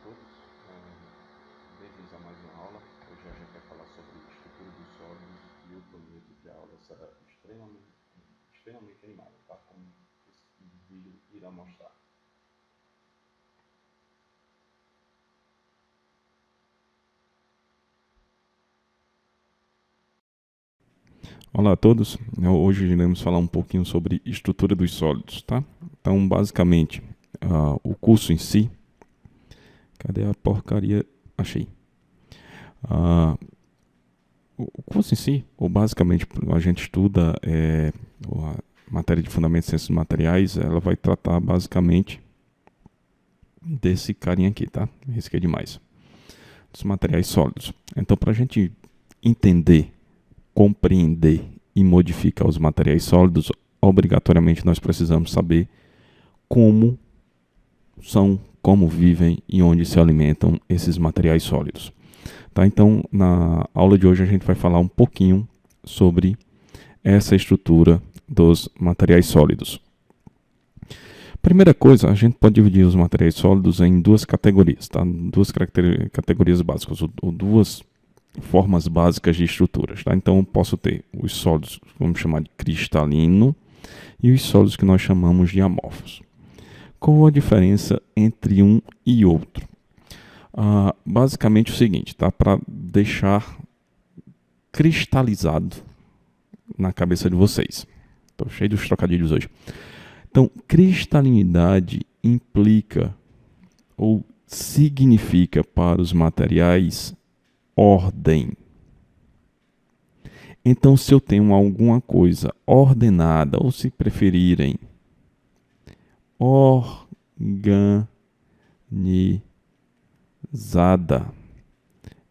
todos, bem-vindos a mais uma aula. Hoje a gente vai falar sobre estrutura dos sólidos e eu prometo que a aula será extremamente animada, tá? Como esse vídeo irá mostrar. Olá a todos, hoje iremos falar um pouquinho sobre estrutura dos sólidos, tá? Então, basicamente, o curso em si... Cadê a porcaria? Achei. O curso em si, ou basicamente a gente estuda a matéria de Fundamentos de Ciências dos Materiais, ela vai tratar basicamente desse carinha aqui, tá? Esse aqui é demais. Dos materiais sólidos. Então, para a gente entender, compreender e modificar os materiais sólidos, obrigatoriamente nós precisamos saber como são, como vivem e onde se alimentam esses materiais sólidos. Tá? Então, na aula de hoje a gente vai falar um pouquinho sobre essa estrutura dos materiais sólidos. Primeira coisa, a gente pode dividir os materiais sólidos em duas categorias, tá? Duas categorias básicas, ou duas formas básicas de estruturas. Tá? Então, eu posso ter os sólidos, vamos chamar de cristalino, e os sólidos que nós chamamos de amorfos. Qual a diferença entre um e outro? Basicamente o seguinte, tá? Para deixar cristalizado na cabeça de vocês. Estou cheio dos trocadilhos hoje. Então, cristalinidade implica ou significa para os materiais ordem. Então, se eu tenho alguma coisa ordenada, ou se preferirem, organizada,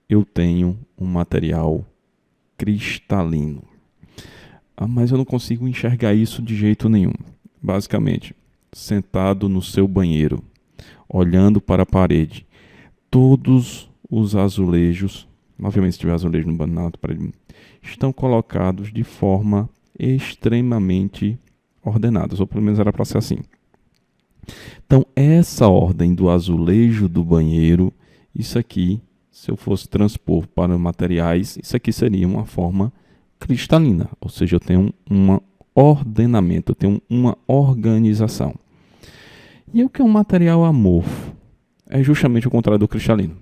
eu tenho um material cristalino. Mas eu não consigo enxergar isso de jeito nenhum. Basicamente, sentado no seu banheiro, olhando para a parede, todos os azulejos, obviamente se tiver azulejo no banheiro, na parede, estão colocados de forma extremamente ordenadas, ou pelo menos era para ser assim. Então, essa ordem do azulejo do banheiro, isso aqui, se eu fosse transpor para materiais, isso aqui seria uma forma cristalina, ou seja, eu tenho um ordenamento, eu tenho uma organização. E o que é um material amorfo? É justamente o contrário do cristalino.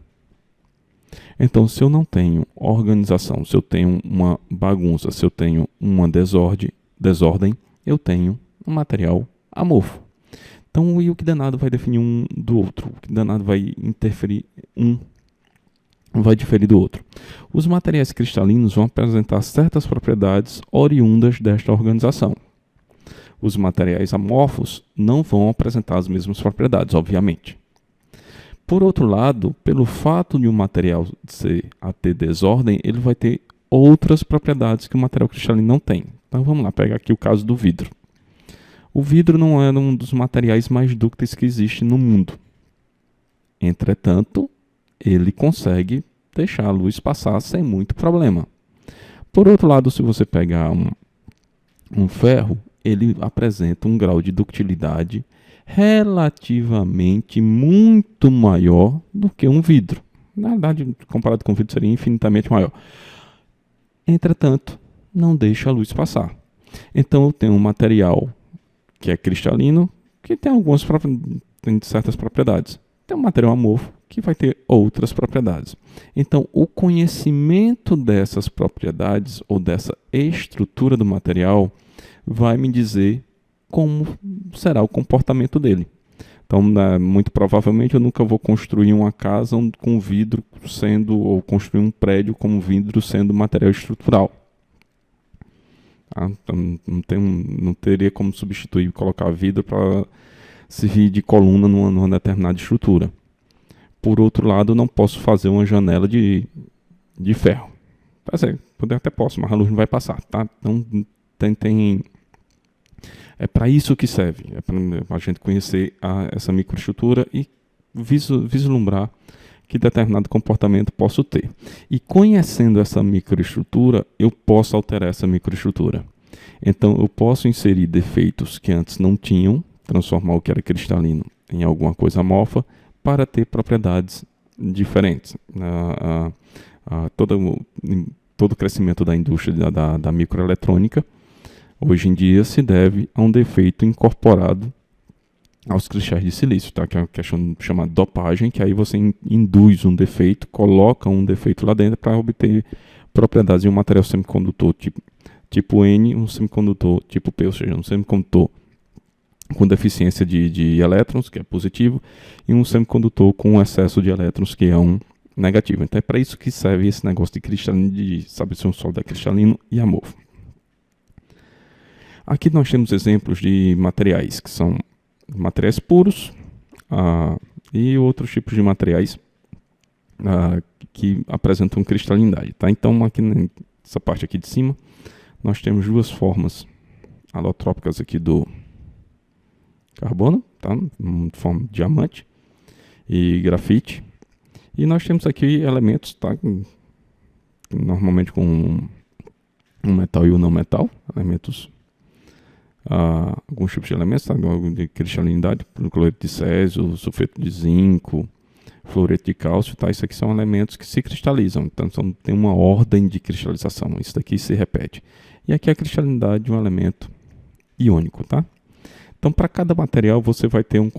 Então, se eu não tenho organização, se eu tenho uma bagunça, se eu tenho uma desordem, eu tenho um material amorfo. Então, e o que danado vai definir um do outro? O que danado vai interferir vai diferir do outro? Os materiais cristalinos vão apresentar certas propriedades oriundas desta organização. Os materiais amorfos não vão apresentar as mesmas propriedades, obviamente. Por outro lado, pelo fato de um material ter desordem, ele vai ter outras propriedades que o material cristalino não tem. Então, vamos lá, pegar aqui o caso do vidro. O vidro não é um dos materiais mais dúcteis que existe no mundo. Entretanto, ele consegue deixar a luz passar sem muito problema. Por outro lado, se você pegar um ferro, ele apresenta um grau de ductilidade relativamente muito maior do que um vidro. Na verdade, comparado com o vidro, seria infinitamente maior. Entretanto, não deixa a luz passar. Então, eu tenho um material que é cristalino, que tem certas propriedades. Tem um material amorfo, que vai ter outras propriedades. Então, o conhecimento dessas propriedades, ou dessa estrutura do material, vai me dizer como será o comportamento dele. Então, muito provavelmente, eu nunca vou construir uma casa com vidro sendo, ou construir um prédio com vidro sendo material estrutural. Então, não teria como substituir e colocar vidro para servir de coluna numa determinada estrutura. Por outro lado, não posso fazer uma janela de ferro. Poder até posso, mas a luz não vai passar. Tá? Então, é para isso que serve. É para a gente conhecer essa microestrutura e vislumbrar que determinado comportamento posso ter. E conhecendo essa microestrutura, eu posso alterar essa microestrutura. Então, eu posso inserir defeitos que antes não tinham, transformar o que era cristalino em alguma coisa amorfa, para ter propriedades diferentes. Todo o crescimento da indústria da microeletrônica hoje em dia se deve a um defeito incorporado aos cristais de silício, tá? Que é uma questão chamada dopagem, que aí você induz um defeito, coloca um defeito lá dentro para obter propriedades de um material semicondutor tipo N, um semicondutor tipo P, ou seja, um semicondutor com deficiência de elétrons, que é positivo, e um semicondutor com excesso de elétrons, que é um negativo. Então é para isso que serve esse negócio de cristalino, de saber se um sólido é cristalino e amorfo. Aqui nós temos exemplos de materiais que são materiais puros e outros tipos de materiais que apresentam cristalinidade. Tá? Então aqui nessa parte aqui de cima nós temos duas formas alotrópicas aqui do carbono, tá? Forma de diamante e grafite. E nós temos aqui elementos, tá? Normalmente com um metal e um não metal, elementos, alguns tipos de elementos, tá? De cristalinidade, cloreto de césio, sulfeto de zinco, fluoreto de cálcio, tá? Isso aqui são elementos que se cristalizam, então tem uma ordem de cristalização, isso daqui se repete. E aqui é a cristalinidade de um elemento iônico, tá? Então, para cada material, você vai ter um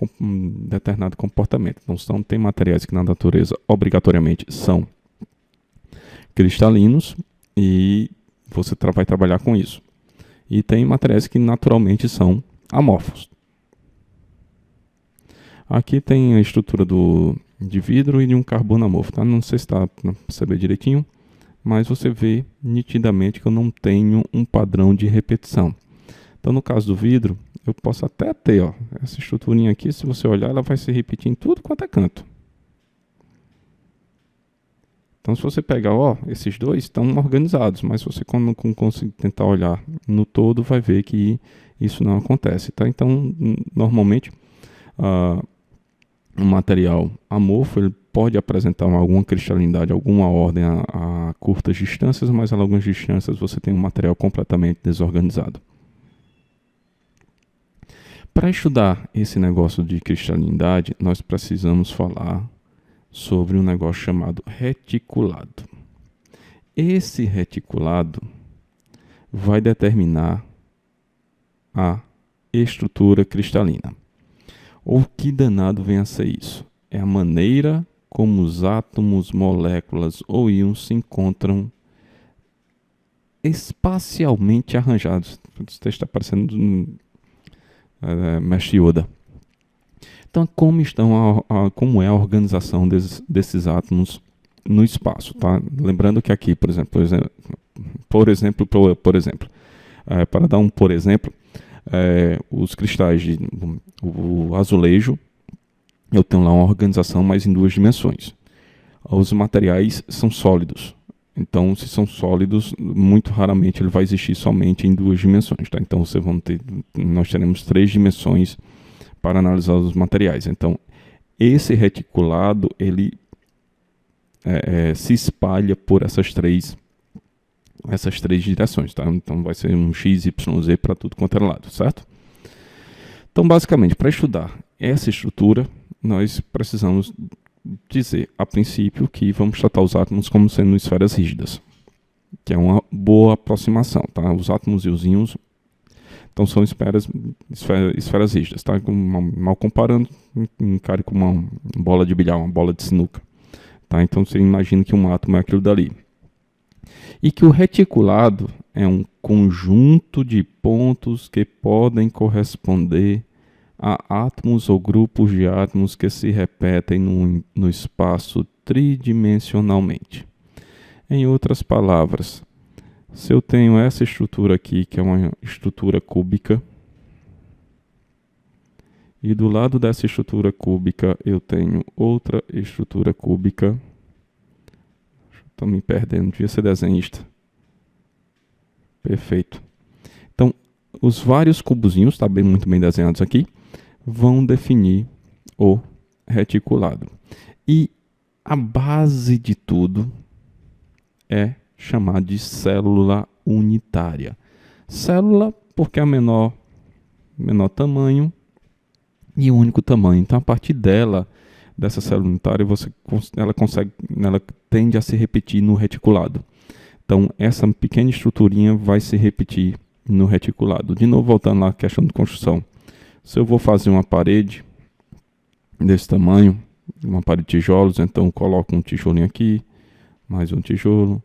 determinado comportamento. Então, tem materiais que na natureza, obrigatoriamente, são cristalinos e você vai trabalhar com isso. E tem materiais que naturalmente são amorfos. Aqui tem a estrutura de vidro e de um carbono amorfo. Tá? Não sei se está para perceber direitinho, mas você vê nitidamente que eu não tenho um padrão de repetição. Então, no caso do vidro, eu posso até ter, ó, essa estruturinha aqui, se você olhar, ela vai se repetir em tudo quanto é canto. Então, se você pegar, ó, esses dois estão organizados, mas se você quando conseguir tentar olhar no todo, vai ver que isso não acontece, tá? Então, normalmente, um material amorfo, ele pode apresentar alguma cristalinidade, alguma ordem a curtas distâncias, mas a longas distâncias você tem um material completamente desorganizado. Para estudar esse negócio de cristalinidade, nós precisamos falar sobre um negócio chamado reticulado. Esse reticulado vai determinar a estrutura cristalina. O que danado vem a ser isso? É a maneira como os átomos, moléculas ou íons se encontram espacialmente arranjados. Esse texto está parecendo Mestre Yoda. Então, como é a organização desses átomos no espaço? Tá? Lembrando que aqui, por exemplo, para dar um por exemplo, os cristais o azulejo, eu tenho lá uma organização mais em 2 dimensões. Os materiais são sólidos. Então, se são sólidos, muito raramente ele vai existir somente em 2 dimensões. Tá? Então, nós teremos 3 dimensões para analisar os materiais. Então, esse reticulado, ele se espalha por essas três direções. Tá? Então, vai ser um X, Y, Z para tudo quanto é lado, certo? Então, basicamente, para estudar essa estrutura, nós precisamos dizer, a princípio, que vamos tratar os átomos como sendo esferas rígidas, que é uma boa aproximação, tá? Os átomos e os íons, então, são esferas rígidas, tá? Mal comparando, encare como uma bola de bilhar, uma bola de sinuca, tá? Então, você imagina que um átomo é aquilo dali. E que o reticulado é um conjunto de pontos que podem corresponder a átomos ou grupos de átomos que se repetem no espaço tridimensionalmente. Em outras palavras, se eu tenho essa estrutura aqui, que é uma estrutura cúbica, e do lado dessa estrutura cúbica eu tenho outra estrutura cúbica, estou me perdendo, devia ser desenhista. Perfeito. Então, os vários cubozinhos, está muito bem desenhados aqui, vão definir o reticulado. E a base de tudo é chamada de célula unitária. Célula porque é a menor tamanho e o único tamanho. Então, a partir dela, dessa célula unitária, ela tende a se repetir no reticulado. Então, essa pequena estruturinha vai se repetir no reticulado. De novo, voltando lá à questão de construção. Se eu vou fazer uma parede desse tamanho, uma parede de tijolos, então eu coloco um tijolinho aqui, mais um tijolo,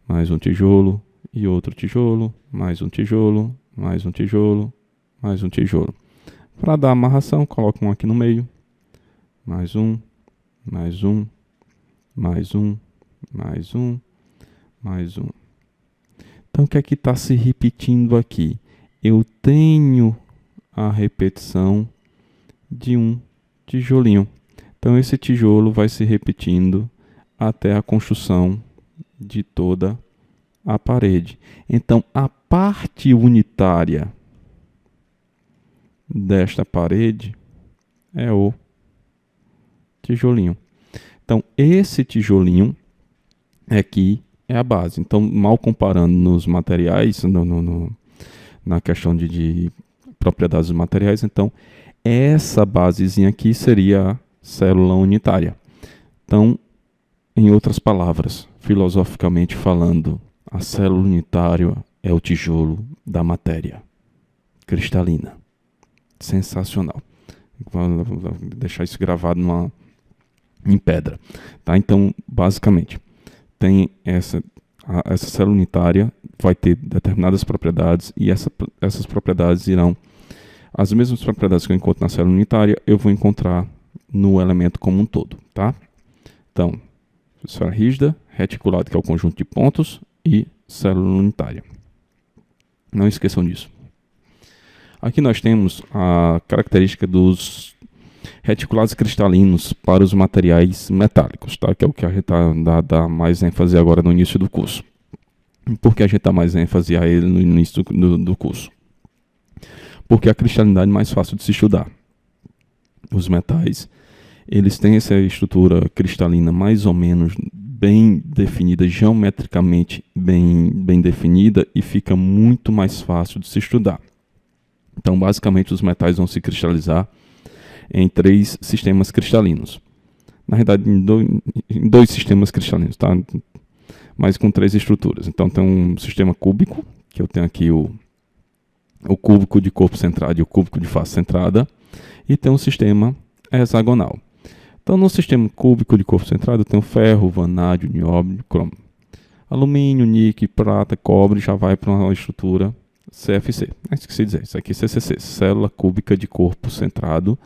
mais um tijolo, e outro tijolo, mais um tijolo, mais um tijolo, mais um tijolo. Para dar amarração, coloco um aqui no meio, mais um, mais um, mais um, mais um, mais um. Então, o que é que está se repetindo aqui? Eu tenho a repetição de um tijolinho. Então, esse tijolo vai se repetindo até a construção de toda a parede. Então, a parte unitária desta parede é o tijolinho. Então, esse tijolinho aqui é a base. Então, mal comparando nos materiais, na questão de propriedades dos materiais, então, essa basezinha aqui seria a célula unitária. Então, em outras palavras, filosoficamente falando, a célula unitária é o tijolo da matéria cristalina. Sensacional. Vou deixar isso gravado em pedra. Tá? Então, basicamente, tem essa célula unitária vai ter determinadas propriedades e essas propriedades irão, as mesmas propriedades que eu encontro na célula unitária, eu vou encontrar no elemento como um todo. Tá? Então, esfera rígida, reticulado, que é o conjunto de pontos, e célula unitária. Não esqueçam disso. Aqui nós temos a característica dos reticulados cristalinos para os materiais metálicos, tá? Que é o que a gente dá mais ênfase agora no início do curso. Por que a gente dá mais ênfase a ele no início do curso? Porque a cristalinidade é mais fácil de se estudar. Os metais, eles têm essa estrutura cristalina mais ou menos bem definida, geometricamente bem definida, e fica muito mais fácil de se estudar. Então, basicamente, os metais vão se cristalizar em 3 sistemas cristalinos. Na verdade, em 2 sistemas cristalinos, tá? Mas com 3 estruturas. Então, tem um sistema cúbico, que eu tenho aqui o cúbico de corpo centrado e o cúbico de face centrada, e tem um sistema hexagonal. Então, no sistema cúbico de corpo centrado, eu tenho ferro, vanádio, nióbio, cromo. Alumínio, níquel, prata, cobre, já vai para uma estrutura CFC. Esqueci de dizer, isso aqui é CCC, célula cúbica de corpo centrado,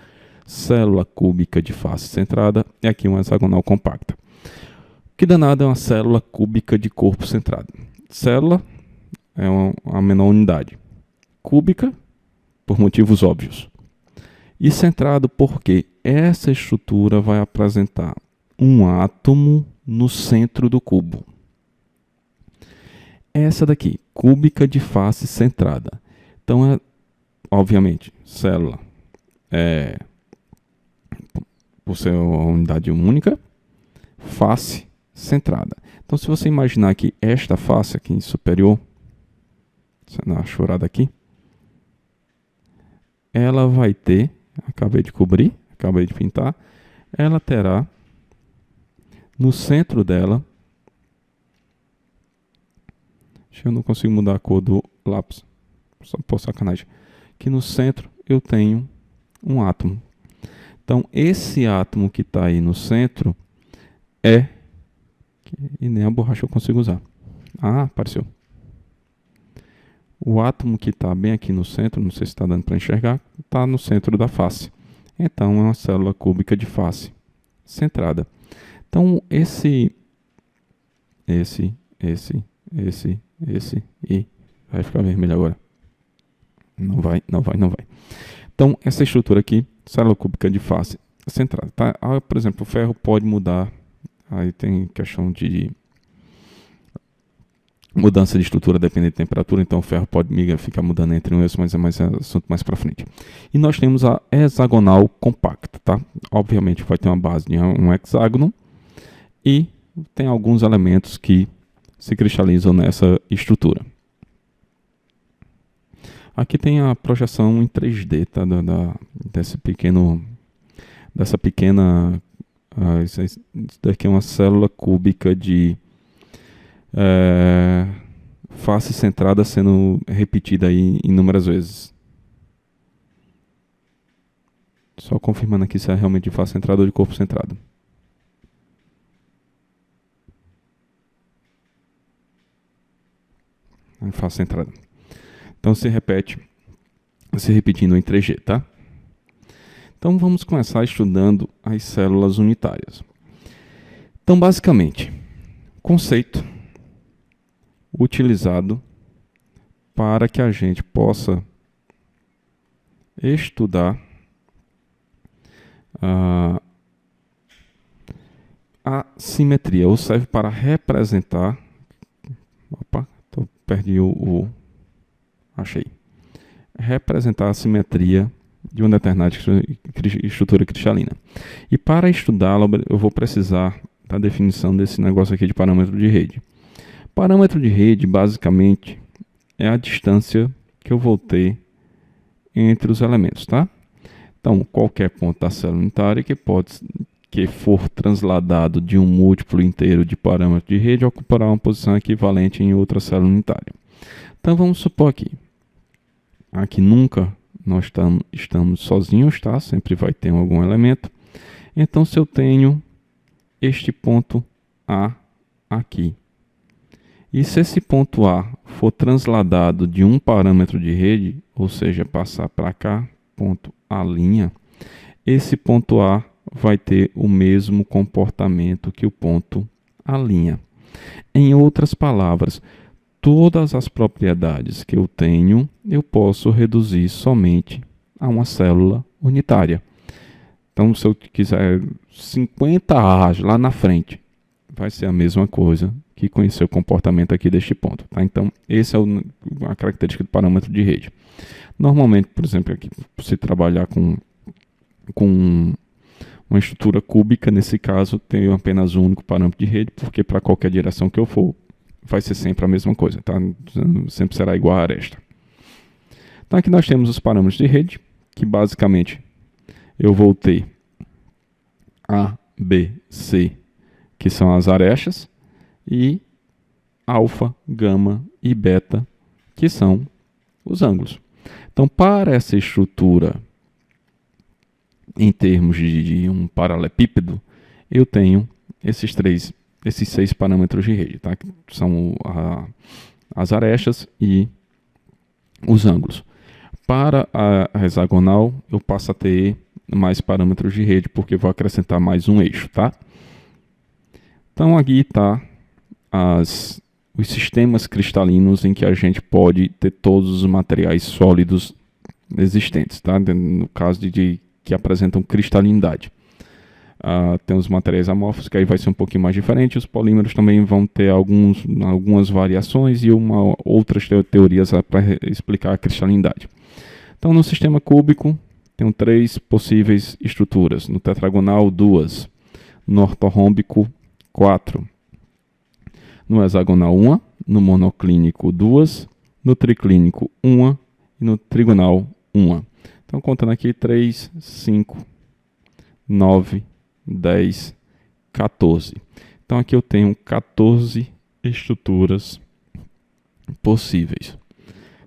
célula cúbica de face centrada, e aqui uma hexagonal compacta. Que danado é uma célula cúbica de corpo centrado? Célula é a menor unidade. Cúbica, por motivos óbvios. E centrado porque essa estrutura vai apresentar um átomo no centro do cubo. Essa daqui, cúbica de face centrada. Então, obviamente, célula por ser uma unidade única, face centrada. Então, se você imaginar que esta face aqui superior, na chorada aqui, ela vai ter, acabei de cobrir, acabei de pintar, ela terá no centro dela, eu não consigo mudar a cor do lápis, só por sacanagem, que no centro eu tenho um átomo. Então, esse átomo que está aí no centro e nem a borracha eu consigo usar. Ah, apareceu. O átomo que está bem aqui no centro, não sei se está dando para enxergar, está no centro da face. Então, é uma célula cúbica de face centrada. Então, esse e vai ficar vermelho agora. Não vai. Então, essa estrutura aqui, célula cúbica de face centrada. Tá? Por exemplo, o ferro pode mudar. Aí tem questão de mudança de estrutura dependendo de temperatura. Então, o ferro pode ficar mudando entre um e outro, mas é assunto mais para frente. E nós temos a hexagonal compacta. Tá? Obviamente, vai ter uma base de um hexágono e tem alguns elementos que se cristalizam nessa estrutura. Aqui tem a projeção em 3D, tá? Dessa pequena Isso daqui é uma célula cúbica de face centrada sendo repetida aí inúmeras vezes. Só confirmando aqui se é realmente de face centrada ou de corpo centrado. Face centrada. Então se repetindo em 3G, tá? Então vamos começar estudando as células unitárias. Então basicamente, conceito utilizado para que a gente possa estudar a simetria, ou serve para representar. Perdi achei. Representar a simetria de uma determinada estrutura cristalina. E para estudá-la, eu vou precisar da definição desse negócio aqui de parâmetro de rede. Parâmetro de rede, basicamente, é a distância que eu vou ter entre os elementos, tá? Então, qualquer ponto da célula unitária que for transladado de um múltiplo inteiro de parâmetro de rede ocupará uma posição equivalente em outra célula unitária. Então, vamos supor aqui nunca nós estamos sozinhos, tá? Sempre vai ter algum elemento. Então, se eu tenho este ponto A aqui, e se esse ponto A for transladado de um parâmetro de rede, ou seja, passar para cá, ponto A', esse ponto A vai ter o mesmo comportamento que o ponto A'. Em outras palavras, todas as propriedades que eu tenho, eu posso reduzir somente a uma célula unitária. Então, se eu quiser 50 A's lá na frente, vai ser a mesma coisa que conhecer o comportamento aqui deste ponto. Tá? Então, essa é a característica do parâmetro de rede. Normalmente, por exemplo, aqui, se trabalhar com uma estrutura cúbica, nesse caso, tenho apenas um único parâmetro de rede, porque para qualquer direção que eu for, vai ser sempre a mesma coisa, tá? Sempre será igual a aresta. Então aqui nós temos os parâmetros de rede, que basicamente eu vou ter A, B, C, que são as arestas, e alfa, gama e beta, que são os ângulos. Então, para essa estrutura, em termos de um paralelepípedo, eu tenho esses 6 parâmetros de rede, tá? Que são as arestas e os ângulos. Para a hexagonal, eu passo a ter mais parâmetros de rede, porque vou acrescentar mais um eixo, tá? Então, aqui está os sistemas cristalinos em que a gente pode ter todos os materiais sólidos existentes, tá? No caso que apresentam cristalinidade. Tem os materiais amorfos, que aí vai ser um pouquinho mais diferente. Os polímeros também vão ter algumas variações e outras teorias para explicar a cristalinidade. Então, no sistema cúbico, tem 3 possíveis estruturas. No tetragonal, 2. No ortorrômbico, 4. No hexagonal, 1. No monoclínico, 2. No triclínico, 1. E no trigonal, 1. Então, contando aqui, 3, 5, 9, 10, 14. Então, aqui eu tenho 14 estruturas possíveis.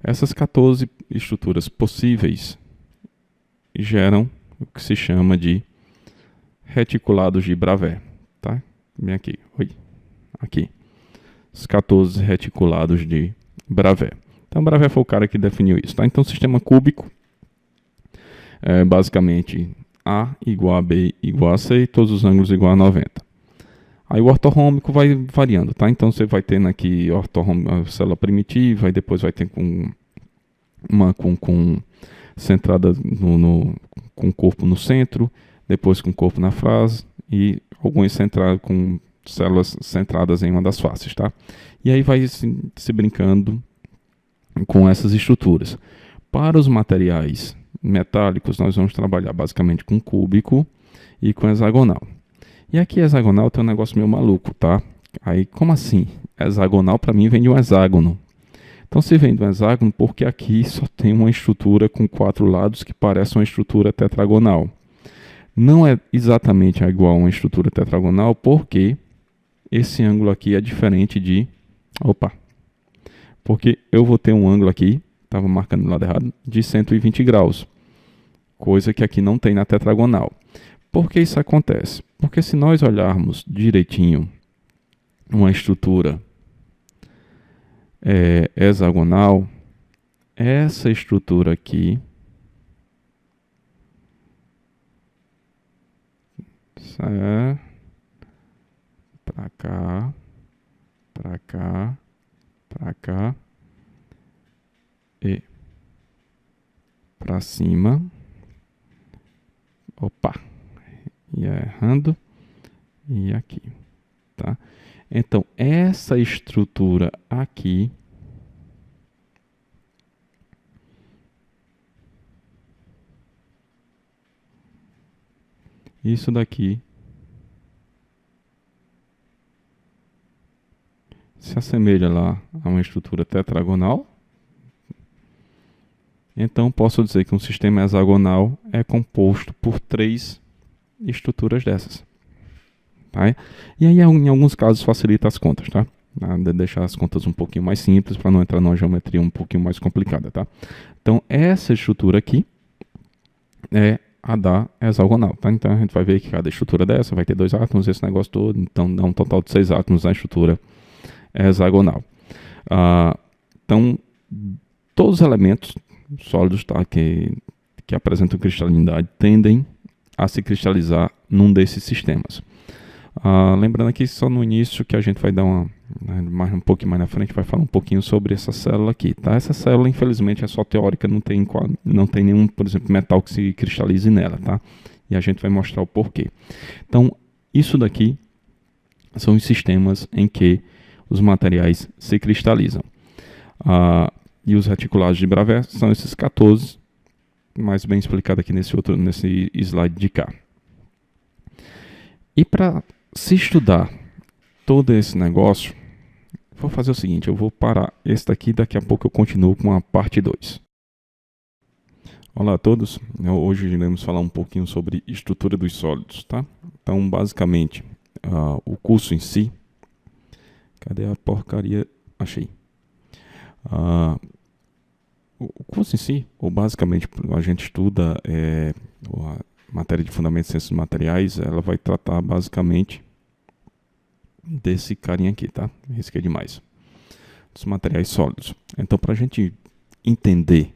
Essas 14 estruturas possíveis geram o que se chama de reticulados de Bravais. Tá? Bem aqui. Aqui. Os 14 reticulados de Bravais. Então, Bravais foi o cara que definiu isso. Tá? Então, o sistema cúbico é basicamente A igual a B igual a C e todos os ângulos igual a 90. Aí o ortorrômbico vai variando, tá? Então você vai tendo aqui a célula primitiva, e depois vai ter uma centrada com o corpo no centro, depois com o corpo na face e algumas com células centradas em uma das faces, tá? E aí vai se brincando com essas estruturas. Para os materiais metálicos, nós vamos trabalhar basicamente com cúbico e com hexagonal. E aqui hexagonal tem um negócio meio maluco, tá? Aí, como assim? Hexagonal para mim vem de um hexágono. Então, se vem de um hexágono, porque aqui só tem uma estrutura com 4 lados que parece uma estrutura tetragonal. Não é exatamente igual a uma estrutura tetragonal, porque esse ângulo aqui é diferente de... Opa! Porque eu vou ter um ângulo aqui, estava marcando do lado errado, de 120 graus. Coisa que aqui não tem na tetragonal. Por que isso acontece? Porque se nós olharmos direitinho uma estrutura hexagonal, essa estrutura aqui para cá, para cá, para cá e para cima. Opa! Ia errando. E aqui, tá? Então, essa estrutura aqui isso daqui se assemelha lá a uma estrutura tetragonal. Então, posso dizer que um sistema hexagonal é composto por 3 estruturas dessas. Tá? E aí, em alguns casos, facilita as contas, tá? Deixar as contas um pouquinho mais simples para não entrar numa geometria um pouquinho mais complicada, tá? Então, essa estrutura aqui é a da hexagonal, tá? Então, a gente vai ver que cada estrutura dessa vai ter 2 átomos, esse negócio todo, então dá um total de 6 átomos na estrutura hexagonal. Então, todos os elementos sólidos, tá, que apresentam cristalinidade tendem a se cristalizar num desses sistemas. Lembrando aqui só no início que a gente vai dar um pouquinho mais na frente, vai falar um pouquinho sobre essa célula aqui, tá? Essa célula, infelizmente, é só teórica, não tem nenhum, por exemplo, metal que se cristalize nela, tá? E a gente vai mostrar o porquê. Então, isso daqui são os sistemas em que os materiais se cristalizam. E os reticulados de Bravais são esses 14, mais bem explicado aqui nesse slide de cá. E para se estudar todo esse negócio, vou fazer o seguinte, eu vou parar esse daqui, daqui a pouco eu continuo com a parte 2. Olá a todos, hoje iremos falar um pouquinho sobre estrutura dos sólidos, tá? Então, basicamente, o curso em si... Cadê a porcaria? Achei. O curso em si, ou basicamente a gente estuda a matéria de fundamentos de ciências materiais, ela vai tratar basicamente desse carinha aqui, tá? Esse aqui é demais. Dos materiais sólidos. Então, para a gente entender,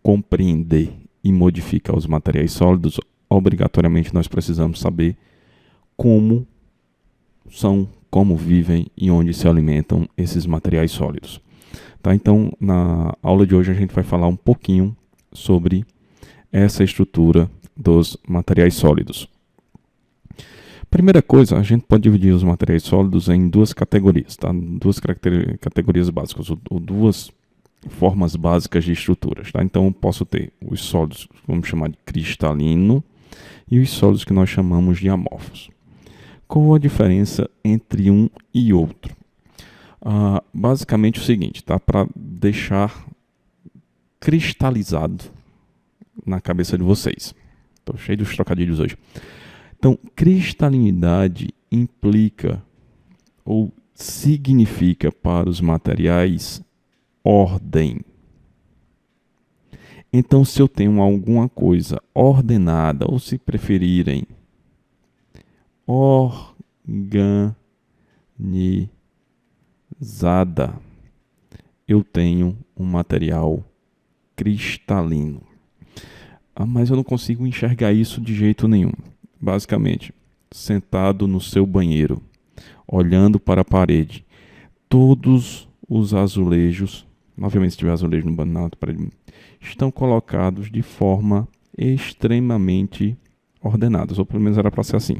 compreender e modificar os materiais sólidos, obrigatoriamente nós precisamos saber como são, como vivem e onde se alimentam esses materiais sólidos. Tá? Então, na aula de hoje a gente vai falar um pouquinho sobre essa estrutura dos materiais sólidos. Primeira coisa, a gente pode dividir os materiais sólidos em 2 categorias, tá? 2 categorias básicas, ou 2 formas básicas de estruturas. Tá? Então, eu posso ter os sólidos, vamos chamar de cristalino, e os sólidos que nós chamamos de amorfos. Qual a diferença entre um e outro? Basicamente o seguinte, tá? Para deixar cristalizado na cabeça de vocês. Estou cheio dos trocadilhos hoje. Então, cristalinidade implica ou significa para os materiais ordem. Então, se eu tenho alguma coisa ordenada, ou se preferirem, organizada, eu tenho um material cristalino. Mas eu não consigo enxergar isso de jeito nenhum. Basicamente, sentado no seu banheiro, olhando para a parede, todos os azulejos, obviamente se tiver azulejo na parede, estão colocados de forma extremamente ordenadas, ou pelo menos era para ser assim.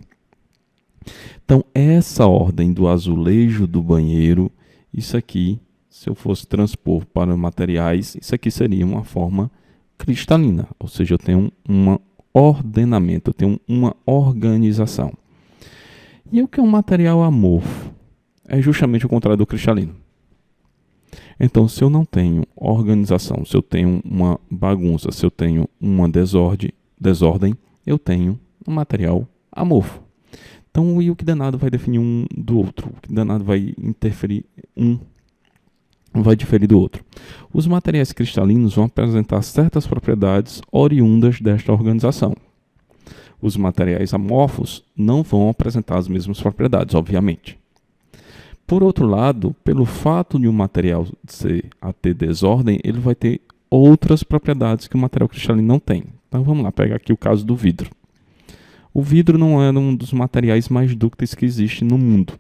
Então, essa ordem do azulejo do banheiro, isso aqui, se eu fosse transpor para materiais, isso aqui seria uma forma cristalina, ou seja, eu tenho um ordenamento, eu tenho uma organização. E o que é um material amorfo? É justamente o contrário do cristalino. Então, se eu não tenho organização, se eu tenho uma bagunça, se eu tenho uma desordem, eu tenho um material amorfo. Então, e o que danado vai definir um do outro? O que danado vai interferir vai diferir do outro? Os materiais cristalinos vão apresentar certas propriedades oriundas desta organização. Os materiais amorfos não vão apresentar as mesmas propriedades, obviamente. Por outro lado, pelo fato de um material ter desordem, ele vai ter outras propriedades que o material cristalino não tem. Então vamos lá, pegar aqui o caso do vidro. O vidro não é um dos materiais mais dúcteis que existe no mundo.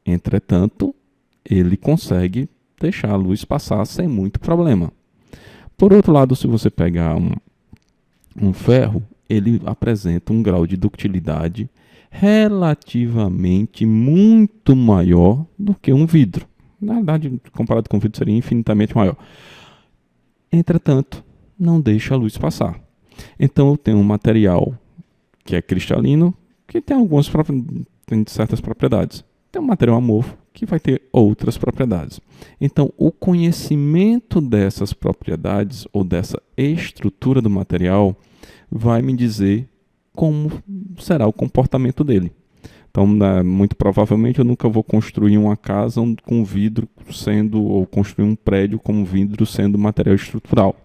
Entretanto, ele consegue deixar a luz passar sem muito problema. Por outro lado, se você pegar um ferro, ele apresenta um grau de ductilidade relativamente muito maior do que um vidro. Na verdade, comparado com o vidro, seria infinitamente maior. Entretanto, não deixa a luz passar. Então, eu tenho um material que é cristalino, que tem certas propriedades. Tem um material amorfo, que vai ter outras propriedades. Então, o conhecimento dessas propriedades ou dessa estrutura do material vai me dizer como será o comportamento dele. Então, muito provavelmente, eu nunca vou construir uma casa com vidro ou construir um prédio com vidro sendo material estrutural.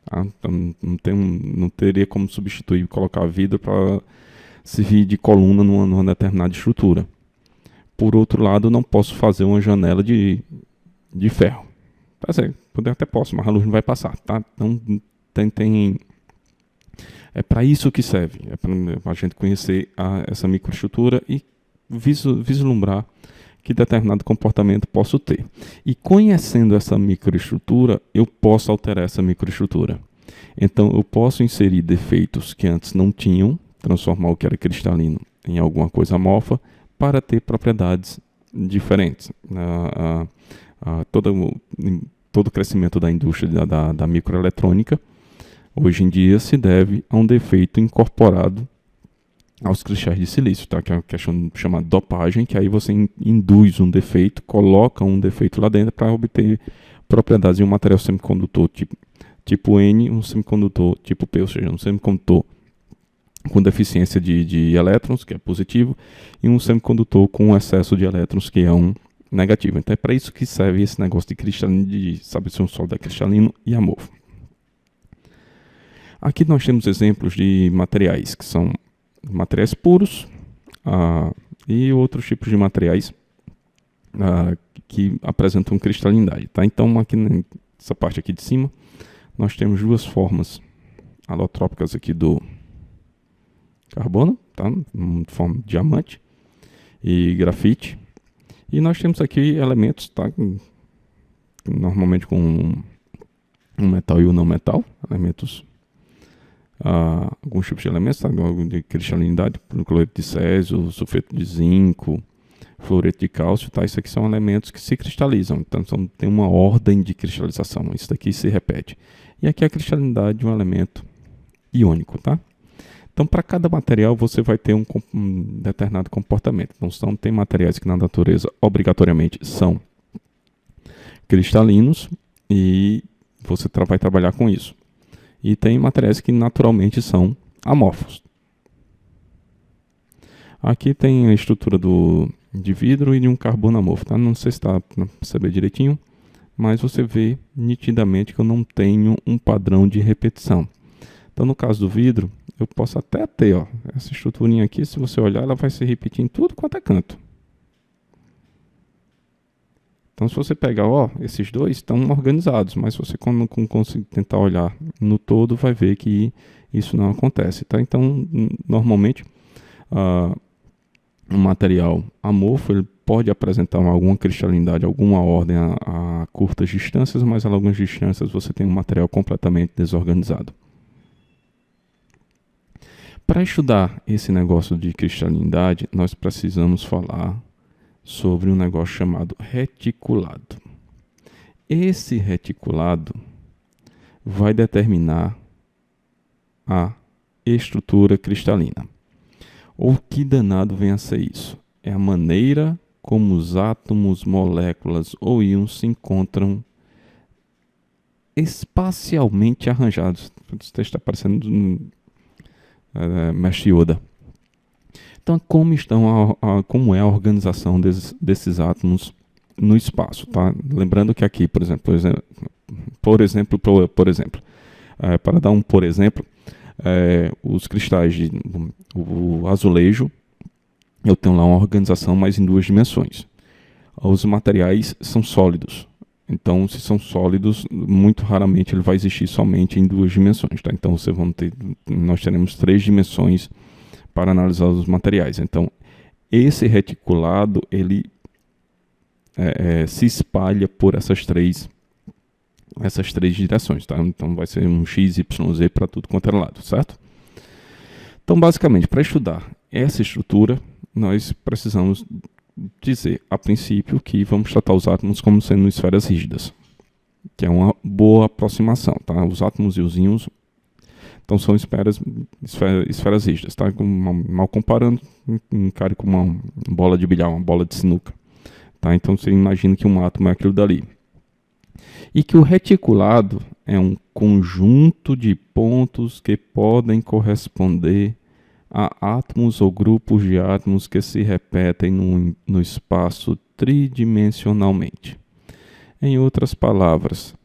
Então, não teria como substituir e colocar vidro para servir de coluna numa determinada estrutura. Por outro lado, não posso fazer uma janela de ferro. Até posso, mas a luz não vai passar. Tá? Então, é para isso que serve. É para a gente conhecer essa microestrutura e vislumbrar que determinado comportamento posso ter. E conhecendo essa microestrutura, eu posso alterar essa microestrutura. Então, eu posso inserir defeitos que antes não tinham, transformar o que era cristalino em alguma coisa amorfa, para ter propriedades diferentes. Todo o crescimento da indústria da microeletrônica, hoje em dia, se deve a um defeito incorporado aos cristais de silício, tá? Que é uma questão chamada dopagem, que aí você induz um defeito, coloca um defeito lá dentro para obter propriedades de um material semicondutor tipo N, um semicondutor tipo P, ou seja, um semicondutor com deficiência de elétrons, que é positivo, e um semicondutor com excesso de elétrons, que é um negativo. Então é para isso que serve esse negócio de cristalino, de saber se um sólido é cristalino e amorfo. Aqui nós temos exemplos de materiais que são materiais puros e outros tipos de materiais que apresentam cristalinidade. Tá? Então, aqui nessa parte aqui de cima, nós temos duas formas alotrópicas aqui do carbono, tá? Forma de diamante e grafite. E nós temos aqui elementos, tá? Normalmente com um metal e um não metal, elementos, alguns tipos de elementos, tá? De cristalinidade, cloreto de césio, sulfeto de zinco, fluoreto de cálcio, tá? Isso aqui são elementos que se cristalizam, então tem uma ordem de cristalização, isso daqui se repete. E aqui a cristalinidade de um elemento iônico, tá? Então, para cada material, você vai ter um determinado comportamento. Então, tem materiais que na natureza, obrigatoriamente, são cristalinos e você vai trabalhar com isso. E tem materiais que naturalmente são amorfos. Aqui tem a estrutura de vidro e de um carbono amorfo. Tá? Não sei se está para perceber direitinho, mas você vê nitidamente que eu não tenho um padrão de repetição. Então, no caso do vidro, eu posso até ter, essa estruturinha aqui, se você olhar, ela vai se repetir em tudo quanto é canto. Então, se você pegar, esses dois estão organizados, mas se você conseguir tentar olhar no todo, vai ver que isso não acontece. Tá? Então, normalmente, um material amorfo ele pode apresentar alguma cristalinidade, alguma ordem a curtas distâncias, mas a longas distâncias você tem um material completamente desorganizado. Para estudar esse negócio de cristalinidade, nós precisamos falar sobre um negócio chamado reticulado. Esse reticulado vai determinar a estrutura cristalina. O que danado vem a ser isso? É a maneira como os átomos, moléculas ou íons se encontram espacialmente arranjados. O texto está aparecendo Mestre Yoda. Então, como é a organização desses átomos no espaço, tá? Lembrando que aqui, por exemplo, para dar um por exemplo, os cristais o azulejo, eu tenho lá uma organização mais em 2 dimensões. Os materiais são sólidos. Então, se são sólidos, muito raramente ele vai existir somente em 2 dimensões, tá? Então, nós teremos 3 dimensões para analisar os materiais. Então, esse reticulado, ele se espalha por essas três direções, tá? Então, vai ser um X, Y, Z para tudo quanto é lado, certo? Então, basicamente, para estudar essa estrutura, nós precisamos dizer, a princípio, que vamos tratar os átomos como sendo esferas rígidas, que é uma boa aproximação, tá? Os átomos e os íons, então, são esferas rígidas, tá? Mal comparando, encare como uma bola de bilhar, uma bola de sinuca, tá? Então, você imagina que um átomo é aquilo dali. E que o reticulado é um conjunto de pontos que podem corresponder a átomos ou grupos de átomos que se repetem no espaço tridimensionalmente. Em outras palavras,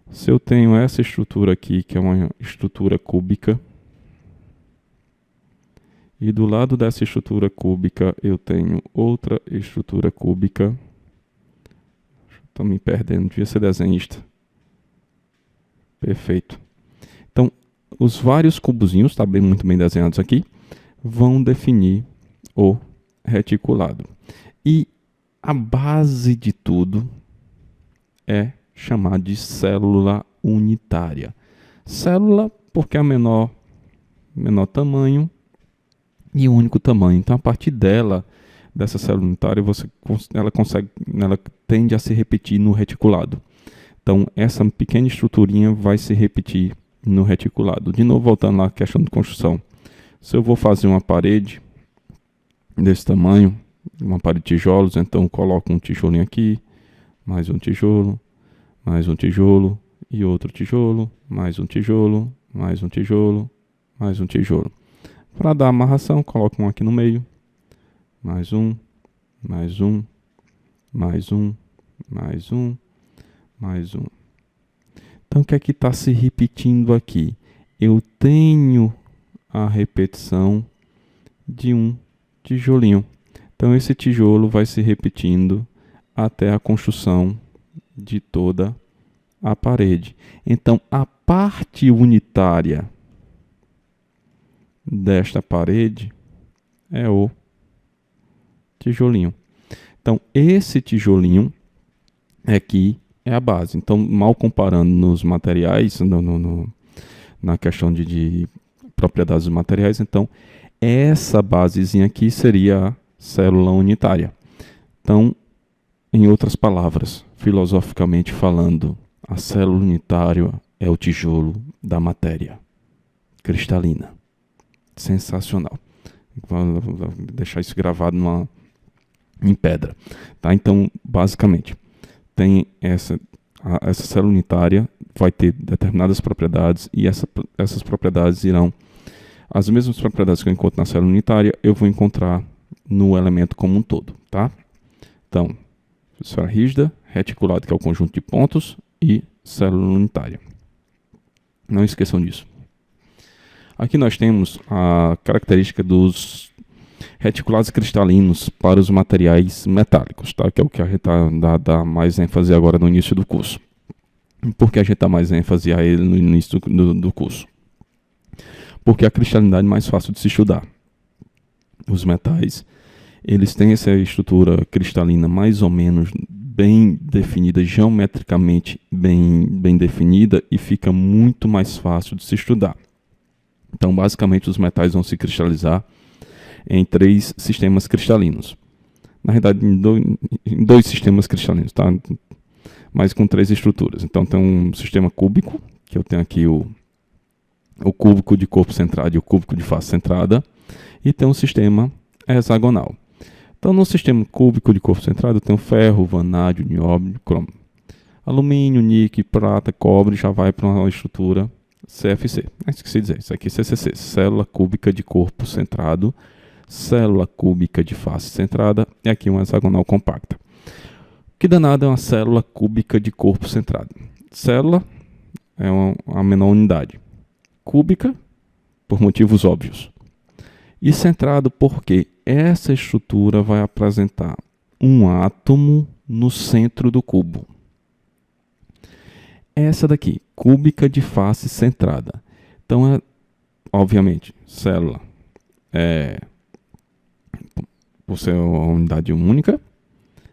se eu tenho essa estrutura aqui, que é uma estrutura cúbica, e do lado dessa estrutura cúbica eu tenho outra estrutura cúbica, estou me perdendo, devia ser desenhista. Perfeito. Então, os vários cubozinhos, está muito bem desenhados aqui, vão definir o reticulado. E a base de tudo é chamada de célula unitária. Célula porque é a menor tamanho e o único tamanho. Então, a partir dessa célula unitária, ela tende a se repetir no reticulado. Então, essa pequena estruturinha vai se repetir no reticulado. De novo, voltando lá à questão de construção. Se eu vou fazer uma parede desse tamanho, uma parede de tijolos, então eu coloco um tijolinho aqui, mais um tijolo, e outro tijolo, mais um tijolo, mais um tijolo, mais um tijolo. Para dar amarração, coloco um aqui no meio, mais um, mais um, mais um, mais um, mais um. Então, o que é que está se repetindo aqui? Eu tenho a repetição de um tijolinho. Então, esse tijolo vai se repetindo até a construção de toda a parede. Então, a parte unitária desta parede é o tijolinho. Então, esse tijolinho aqui é a base. Então, mal comparando nos materiais, na questão de propriedades dos materiais, então, essa basezinha aqui seria a célula unitária. Então, em outras palavras, filosoficamente falando, a célula unitária é o tijolo da matéria cristalina. Sensacional. Vou deixar isso gravado em pedra. Tá? Então, basicamente, tem essa célula unitária vai ter determinadas propriedades e essas propriedades irão, as mesmas propriedades que eu encontro na célula unitária, eu vou encontrar no elemento como um todo. Tá? Então, esfera rígida, reticulado, que é o conjunto de pontos, e célula unitária. Não esqueçam disso. Aqui nós temos a característica dos reticulados cristalinos para os materiais metálicos, tá? Que é o que a gente dá mais ênfase agora no início do curso. Por que a gente dá mais ênfase a ele no início do curso? Porque a cristalinidade é mais fácil de se estudar. Os metais, eles têm essa estrutura cristalina mais ou menos bem definida, geometricamente bem definida, e fica muito mais fácil de se estudar. Então, basicamente, os metais vão se cristalizar em 3 sistemas cristalinos. Na verdade, em 2 sistemas cristalinos, tá? Mas com 3 estruturas. Então, tem um sistema cúbico, que eu tenho aqui o cúbico de corpo centrado e o cúbico de face centrada, e tem um sistema hexagonal. Então, no sistema cúbico de corpo centrado, eu tenho ferro, vanádio, nióbio, cromo. Alumínio, níquel, prata, cobre já vai para uma estrutura CFC. Esqueci de dizer, isso aqui é CCC, célula cúbica de corpo centrado, célula cúbica de face centrada, e aqui uma hexagonal compacta. Que danado é uma célula cúbica de corpo centrado? Célula é a menor unidade. Cúbica, por motivos óbvios. E centrado porque essa estrutura vai apresentar um átomo no centro do cubo. Essa daqui, cúbica de face centrada. Então, obviamente, célula por ser uma unidade única,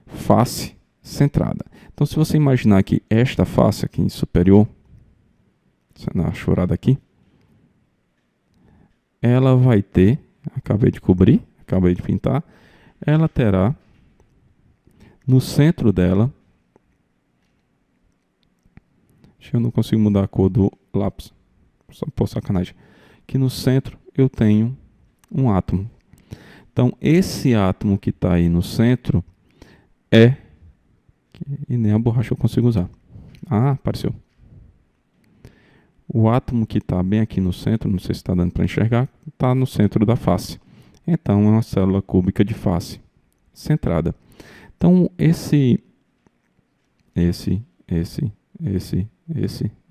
face centrada. Então, se você imaginar que esta face aqui superior, na chorada aqui, ela vai ter, acabei de cobrir, acabei de pintar, ela terá no centro dela, eu não consigo mudar a cor do lápis, só por sacanagem, que no centro eu tenho um átomo. Então, esse átomo que está aí no centro e nem a borracha eu consigo usar. Ah, apareceu. O átomo que está bem aqui no centro, não sei se está dando para enxergar, está no centro da face. Então, é uma célula cúbica de face centrada. Então, esse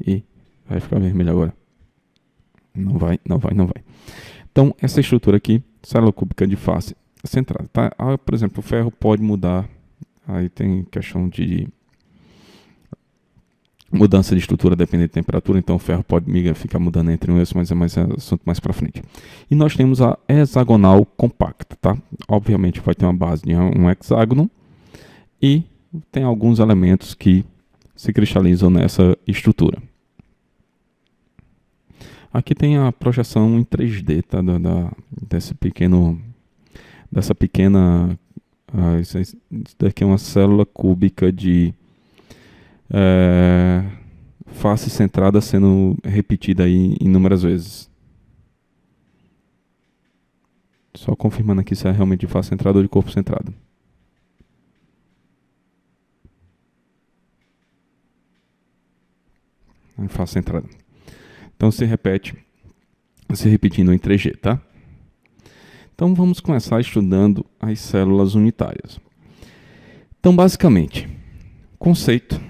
e vai ficar vermelho agora. Não vai. Então, essa estrutura aqui, célula cúbica de face centrada. Tá? Por exemplo, o ferro pode mudar. Aí tem questão de mudança de estrutura dependendo de temperatura. Então, o ferro pode ficar mudando entre um e outro, mas é assunto mais para frente. E nós temos a hexagonal compacta. Tá? Obviamente, vai ter uma base de um hexágono. E tem alguns elementos que se cristalizam nessa estrutura. Aqui tem a projeção em 3D, tá? Dessa pequena, isso daqui é uma célula cúbica de face centrada sendo repetida aí inúmeras vezes. Só confirmando aqui se é realmente de face centrada ou de corpo centrado. Em face centrada. Então se repetindo em 3G, tá? Então vamos começar estudando as células unitárias. Então basicamente, conceito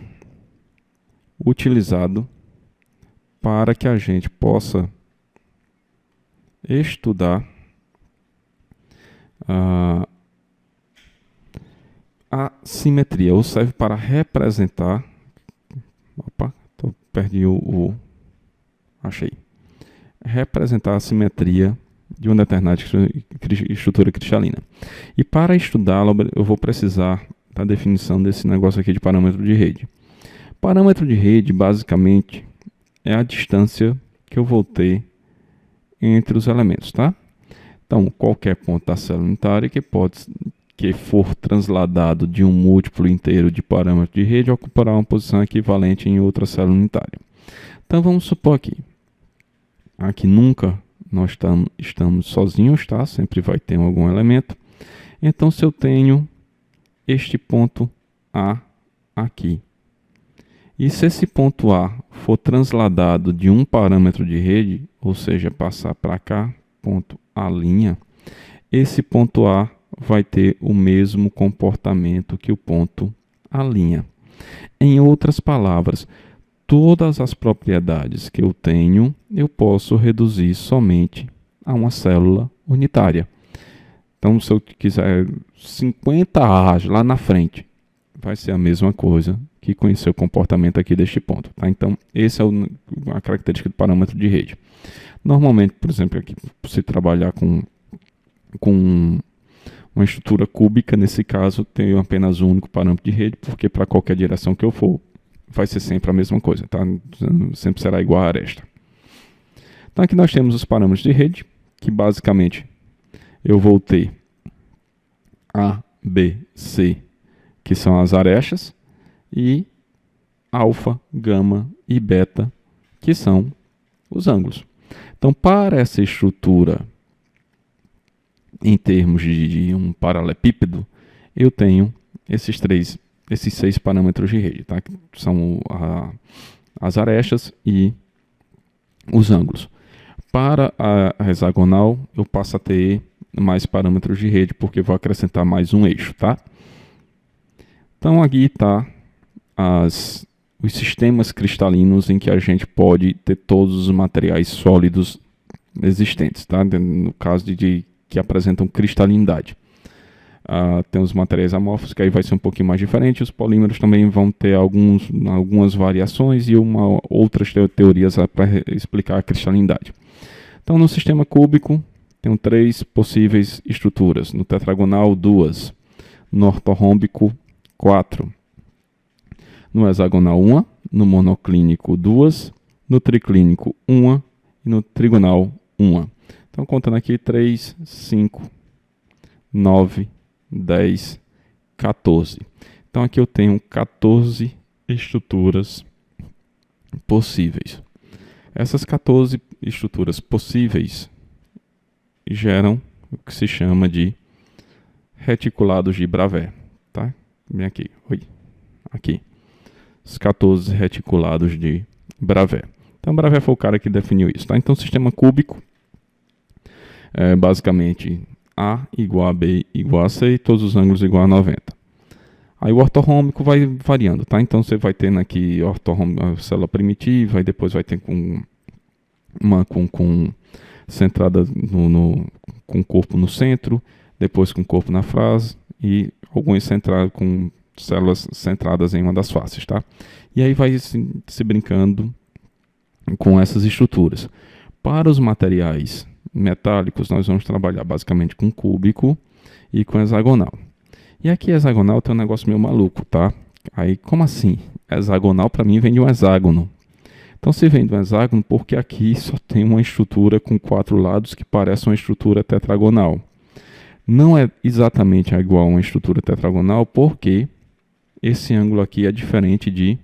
utilizado para que a gente possa estudar a simetria, ou serve para representar. Perdi achei. Representar a simetria de uma determinada estrutura cristalina. E para estudá-la, eu vou precisar da definição desse negócio aqui de parâmetro de rede. Parâmetro de rede, basicamente, é a distância que eu vou ter entre os elementos, tá? Então, qualquer ponto da célula unitária que for transladado de um múltiplo inteiro de parâmetro de rede ocupará uma posição equivalente em outra célula unitária. Então vamos supor aqui nunca nós estamos sozinhos, tá? Sempre vai ter algum elemento. Então se eu tenho este ponto A aqui, e se esse ponto A for transladado de um parâmetro de rede, ou seja, passar para cá, ponto A', esse ponto A vai ter o mesmo comportamento que o ponto A'. Em outras palavras, todas as propriedades que eu tenho, eu posso reduzir somente a uma célula unitária. Então, se eu quiser 50 A's lá na frente, vai ser a mesma coisa que conhecer o comportamento aqui deste ponto. Tá? Então, essa é a característica do parâmetro de rede. Normalmente, por exemplo, aqui, se trabalhar com uma estrutura cúbica, nesse caso, tenho apenas um único parâmetro de rede, porque para qualquer direção que eu for, vai ser sempre a mesma coisa, tá? Sempre será igual a aresta. Então aqui nós temos os parâmetros de rede, que basicamente eu vou ter A, B, C, que são as arestas, e alfa, gama e beta, que são os ângulos. Então, para essa estrutura, em termos de um paralelepípedo, eu tenho esses 6 parâmetros de rede, tá? Que são as arestas e os ângulos. Para a hexagonal, eu passo a ter mais parâmetros de rede, porque vou acrescentar mais um eixo, tá? Então aqui está os sistemas cristalinos em que a gente pode ter todos os materiais sólidos existentes, tá? No caso de que apresentam cristalinidade. Tem os materiais amorfos, que aí vai ser um pouquinho mais diferente. Os polímeros também vão ter algumas variações e outras teorias para explicar a cristalinidade. Então, no sistema cúbico, tenho 3 possíveis estruturas. No tetragonal, 2. No ortorrômbico, 4. No hexagonal, 1. No monoclínico, 2. No triclínico, 1. E no trigonal, 1. Então, contando aqui, 3, 5, 9, 10, 14. Então, aqui eu tenho 14 estruturas possíveis. Essas 14 estruturas possíveis geram o que se chama de reticulados de Bravais. Tá? Vem aqui. Oi. Aqui. Os 14 reticulados de Bravais. Então, Bravais foi o cara que definiu isso. Tá? Então, o sistema cúbico é basicamente A igual a B igual a C e todos os ângulos igual a 90. Aí o ortorrômbico vai variando, tá? Então você vai tendo aqui a célula primitiva, e depois vai ter uma centrada com corpo no centro, depois com corpo na face e algumas com células centradas em uma das faces, tá? E aí vai se brincando com essas estruturas. Para os materiais metálicos, nós vamos trabalhar basicamente com cúbico e com hexagonal. E aqui hexagonal tem um negócio meio maluco, tá? Aí, como assim? Hexagonal para mim vem de um hexágono. Então, se vem de um hexágono, porque aqui só tem uma estrutura com 4 lados que parece uma estrutura tetragonal. Não é exatamente igual a uma estrutura tetragonal, porque esse ângulo aqui é diferente de...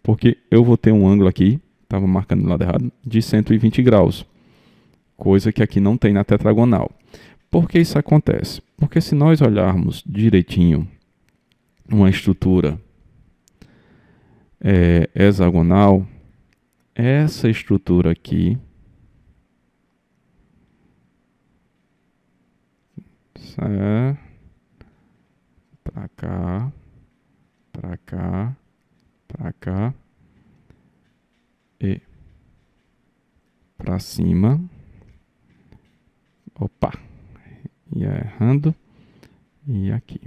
Porque eu vou ter um ângulo aqui, estava marcando do lado errado, de 120 graus. Coisa que aqui não tem na tetragonal. Por que isso acontece? Porque se nós olharmos direitinho uma estrutura hexagonal, essa estrutura aqui para cá, para cá, para cá e para cima. Ia errando. E aqui,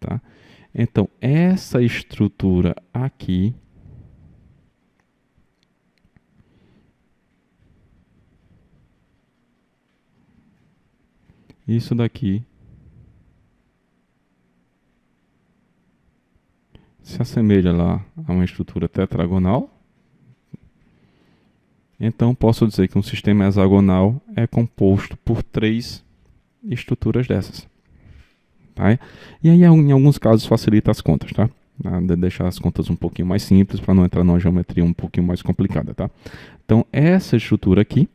tá? Então, essa estrutura aqui isso daqui se assemelha lá a uma estrutura tetragonal. Então, posso dizer que um sistema hexagonal é composto por 3 estruturas dessas. Tá? E aí, em alguns casos, facilita as contas, tá? De deixar as contas um pouquinho mais simples, para não entrar numa geometria um pouquinho mais complicada, tá? Então, essa estrutura aqui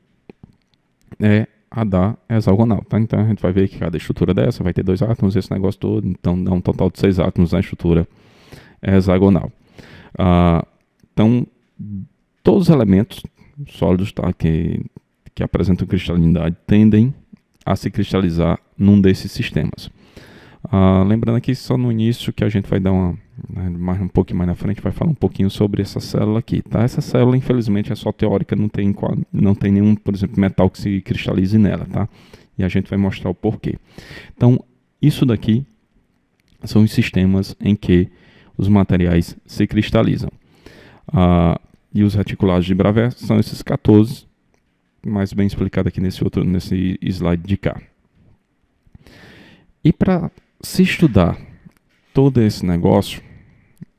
é a da hexagonal, tá? Então, a gente vai ver que cada estrutura dessa vai ter 2 átomos, esse negócio todo, então dá um total de 6 átomos na estrutura hexagonal. Então, todos os elementos sólidos, tá, que apresentam cristalinidade tendem a se cristalizar num desses sistemas. Lembrando aqui só no início que a gente vai dar um pouquinho mais na frente, vai falar um pouquinho sobre essa célula aqui, tá? Essa célula, infelizmente, é só teórica, não tem nenhum, por exemplo, metal que se cristalize nela, tá? E a gente vai mostrar o porquê. Então, isso daqui são os sistemas em que os materiais se cristalizam. E os reticulados de Bravais são esses 14, mais bem explicado aqui nesse slide de cá. E para se estudar todo esse negócio,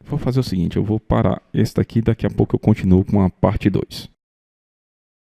vou fazer o seguinte, eu vou parar esse daqui, daqui a pouco eu continuo com a parte 2.